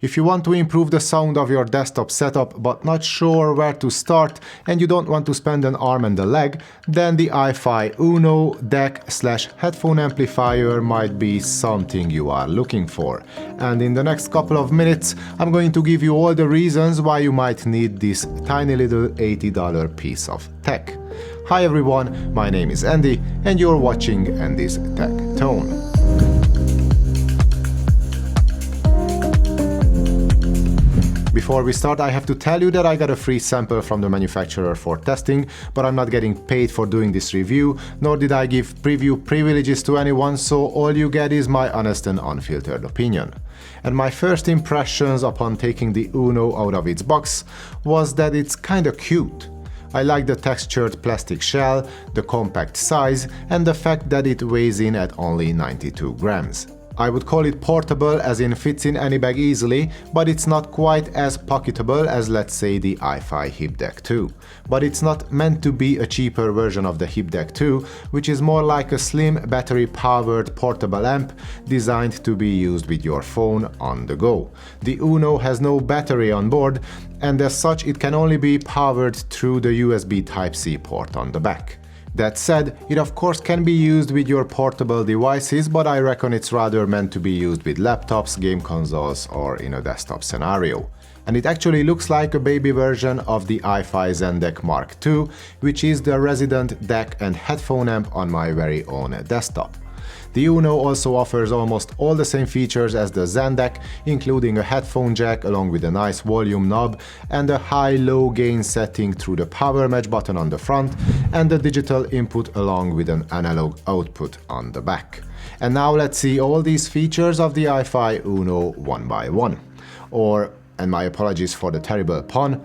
If you want to improve the sound of your desktop setup but not sure where to start and you don't want to spend an arm and a leg, then the iFi Uno DAC/headphone amplifier might be something you are looking for. And in the next couple of minutes, I'm going to give you all the reasons why you might need this tiny little $80 piece of tech. Hi everyone, my name is Andy and you're watching Andy's Tech Tone. Before we start, I have to tell you that I got a free sample from the manufacturer for testing, but I'm not getting paid for doing this review, nor did I give preview privileges to anyone, so all you get is my honest and unfiltered opinion. And my first impressions upon taking the Uno out of its box was that it's kinda cute. I like the textured plastic shell, the compact size, and the fact that it weighs in at only 92 grams. I would call it portable as in fits in any bag easily, but it's not quite as pocketable as, let's say, the iFi Hip DAC 2. But it's not meant to be a cheaper version of the Hip DAC 2, which is more like a slim battery-powered portable amp designed to be used with your phone on the go. The Uno has no battery on board, and as such it can only be powered through the USB Type-C port on the back. That said, it of course can be used with your portable devices, but I reckon it's rather meant to be used with laptops, game consoles, or in a desktop scenario. And it actually looks like a baby version of the iFi Zen DAC Mark II, which is the resident DAC and headphone amp on my very own desktop. The Uno also offers almost all the same features as the Zen DAC, including a headphone jack along with a nice volume knob and a high-low gain setting through the power match button on the front and a digital input along with an analog output on the back. And now let's see all these features of the iFi Uno one by one. Or, and my apologies for the terrible pun,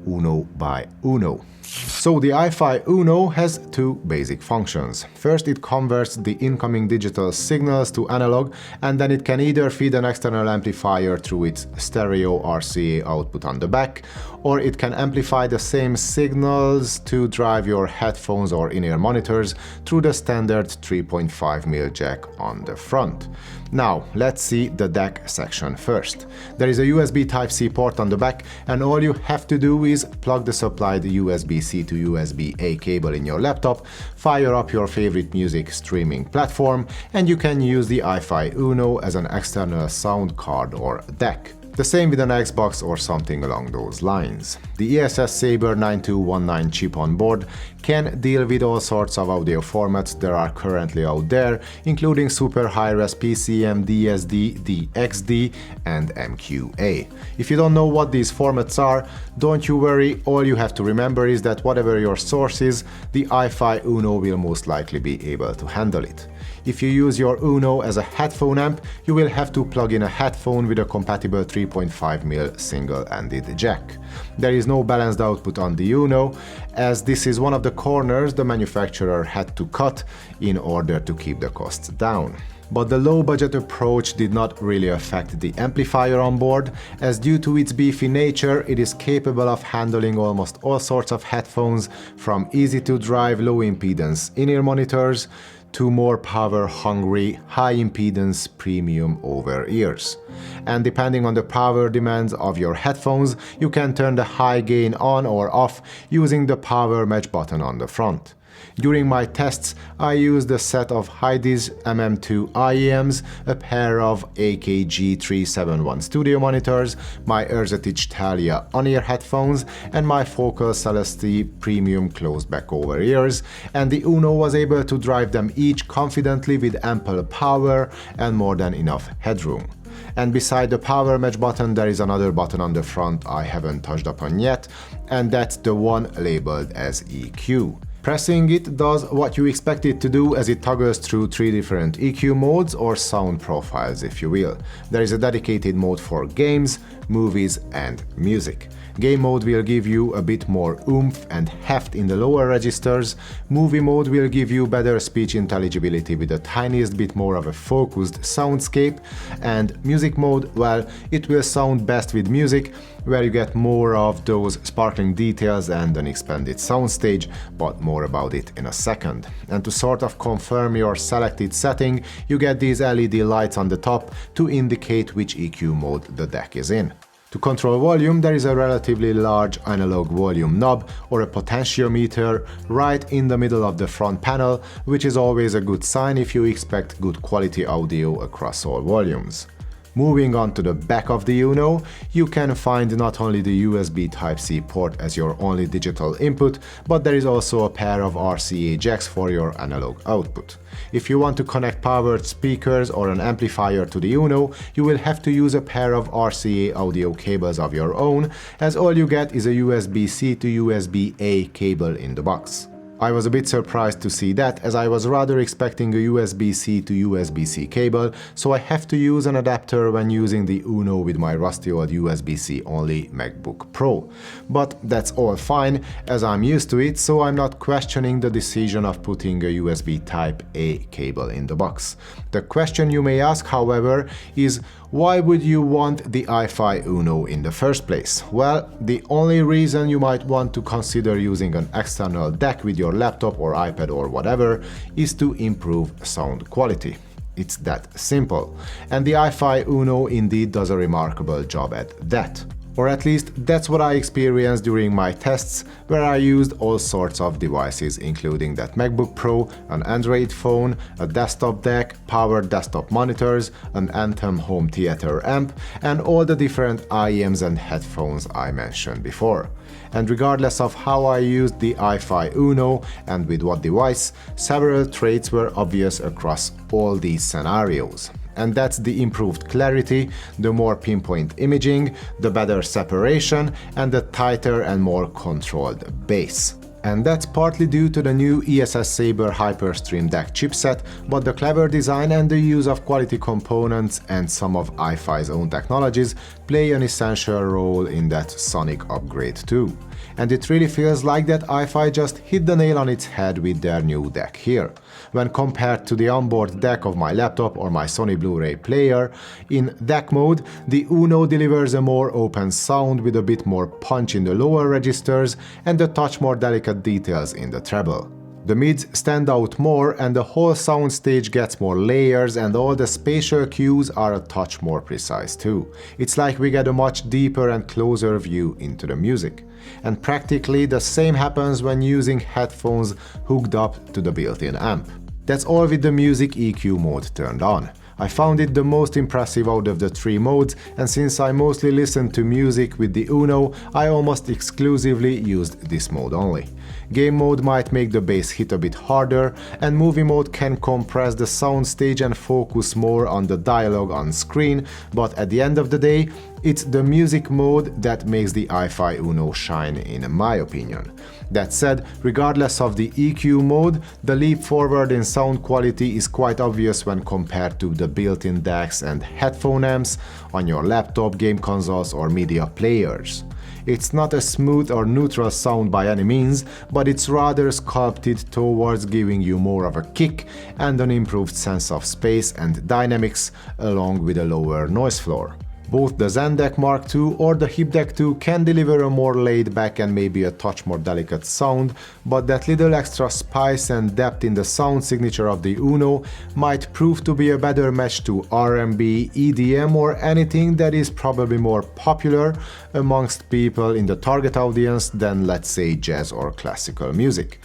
Uno by Uno. So the iFi Uno has two basic functions. First, it converts the incoming digital signals to analog, and then it can either feed an external amplifier through its stereo RCA output on the back, or it can amplify the same signals to drive your headphones or in-ear monitors through the standard 3.5mm jack on the front. Now, let's see the DAC section first. There is a USB Type-C port on the back, and all you have to do is plug the supplied USB-C to USB-A cable in your laptop, fire up your favorite music streaming platform, and you can use the iFi Uno as an external sound card or DAC. The same with an Xbox or something along those lines. The ESS Saber 9219 chip on board can deal with all sorts of audio formats that are currently out there, including super high-res PCM, DSD, DXD, and MQA. If you don't know what these formats are, don't you worry, all you have to remember is that whatever your source is, the iFi Uno will most likely be able to handle it. If you use your Uno as a headphone amp, you will have to plug in a headphone with a compatible 3.5mm single-ended jack. There is no balanced output on the Uno, as this is one of the corners the manufacturer had to cut in order to keep the costs down. But the low-budget approach did not really affect the amplifier on board, as due to its beefy nature, it is capable of handling almost all sorts of headphones, from easy-to-drive low-impedance in-ear monitors to more power-hungry, high-impedance premium over-ears. And depending on the power demands of your headphones, you can turn the high gain on or off using the power match button on the front. During my tests, I used a set of Heidi's MM2 IEMs, a pair of AKG 371 studio monitors, my Erzatich Thalia on-ear headphones, and my Focal Celeste premium closed back over ears, and the Uno was able to drive them each confidently with ample power and more than enough headroom. And beside the power match button, there is another button on the front I haven't touched upon yet, and that's the one labeled as EQ. Pressing it does what you expect it to do, as it toggles through three different EQ modes, or sound profiles if you will. There is a dedicated mode for games, movies and music. Game mode will give you a bit more oomph and heft in the lower registers, movie mode will give you better speech intelligibility with the tiniest bit more of a focused soundscape, and music mode, well, it will sound best with music, where you get more of those sparkling details and an expanded soundstage, but more more about it in a second. And to sort of confirm your selected setting, you get these LED lights on the top to indicate which EQ mode the DAC is in. To control volume, there is a relatively large analog volume knob or a potentiometer right in the middle of the front panel, which is always a good sign if you expect good quality audio across all volumes. Moving on to the back of the Uno, you can find not only the USB Type-C port as your only digital input, but there is also a pair of RCA jacks for your analog output. If you want to connect powered speakers or an amplifier to the Uno, you will have to use a pair of RCA audio cables of your own, as all you get is a USB-C to USB-A cable in the box. I was a bit surprised to see that, as I was rather expecting a USB-C to USB-C cable, so I have to use an adapter when using the Uno with my rusty old USB-C only MacBook Pro. But that's all fine, as I'm used to it, so I'm not questioning the decision of putting a USB Type-A cable in the box. The question you may ask, however, is why would you want the iFi Uno in the first place? Well, the only reason you might want to consider using an external DAC with your laptop or iPad or whatever is to improve sound quality. It's that simple. And the iFi Uno indeed does a remarkable job at that. Or at least that's what I experienced during my tests, where I used all sorts of devices, including that MacBook Pro, an Android phone, a desktop DAC, powered desktop monitors, an Anthem home theater amp, and all the different IEMs and headphones I mentioned before. And regardless of how I used the iFi Uno and with what device, several traits were obvious across all these scenarios. And that's the improved clarity, the more pinpoint imaging, the better separation, and the tighter and more controlled bass. And that's partly due to the new ESS Saber Hyperstream DAC chipset, but the clever design and the use of quality components and some of iFi's own technologies play an essential role in that sonic upgrade too. And it really feels like that iFi just hit the nail on its head with their new DAC here. When compared to the onboard DAC of my laptop or my Sony Blu-ray player, in DAC mode, the Uno delivers a more open sound with a bit more punch in the lower registers and a touch more delicate details in the treble. The mids stand out more and the whole soundstage gets more layers and all the spatial cues are a touch more precise too. It's like we get a much deeper and closer view into the music. And practically the same happens when using headphones hooked up to the built-in amp. That's all with the music EQ mode turned on. I found it the most impressive out of the three modes, and since I mostly listen to music with the Uno, I almost exclusively used this mode only. Game mode might make the bass hit a bit harder, and movie mode can compress the soundstage and focus more on the dialogue on screen, but at the end of the day, it's the music mode that makes the iFi Uno shine in my opinion. That said, regardless of the EQ mode, the leap forward in sound quality is quite obvious when compared to the built-in DACs and headphone amps on your laptop, game consoles or media players. It's not a smooth or neutral sound by any means, but it's rather sculpted towards giving you more of a kick and an improved sense of space and dynamics along with a lower noise floor. Both the Zen DAC Mark II or the Hip DAC 2 can deliver a more laid-back and maybe a touch more delicate sound, but that little extra spice and depth in the sound signature of the Uno might prove to be a better match to R&B, EDM or anything that is probably more popular amongst people in the target audience than, let's say, jazz or classical music.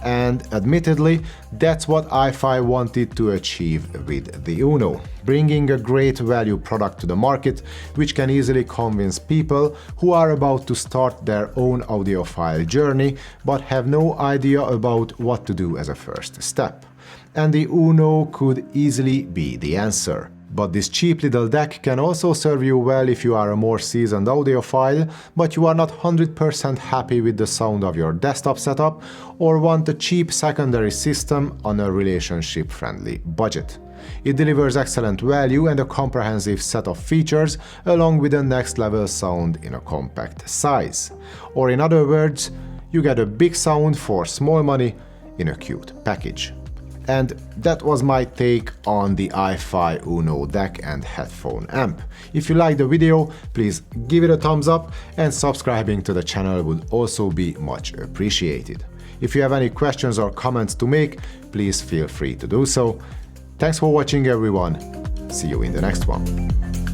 And admittedly, that's what iFi wanted to achieve with the Uno, bringing a great value product to the market which can easily convince people who are about to start their own audiophile journey but have no idea about what to do as a first step. And the Uno could easily be the answer. But this cheap little DAC can also serve you well if you are a more seasoned audiophile, but you are not 100% happy with the sound of your desktop setup or want a cheap secondary system on a relationship-friendly budget. It delivers excellent value and a comprehensive set of features along with a next-level sound in a compact size. Or in other words, you get a big sound for small money in a cute package. And that was my take on the iFi Uno DAC and headphone amp. If you liked the video, please give it a thumbs up and subscribing to the channel would also be much appreciated. If you have any questions or comments to make, please feel free to do so. Thanks for watching everyone. See you in the next one.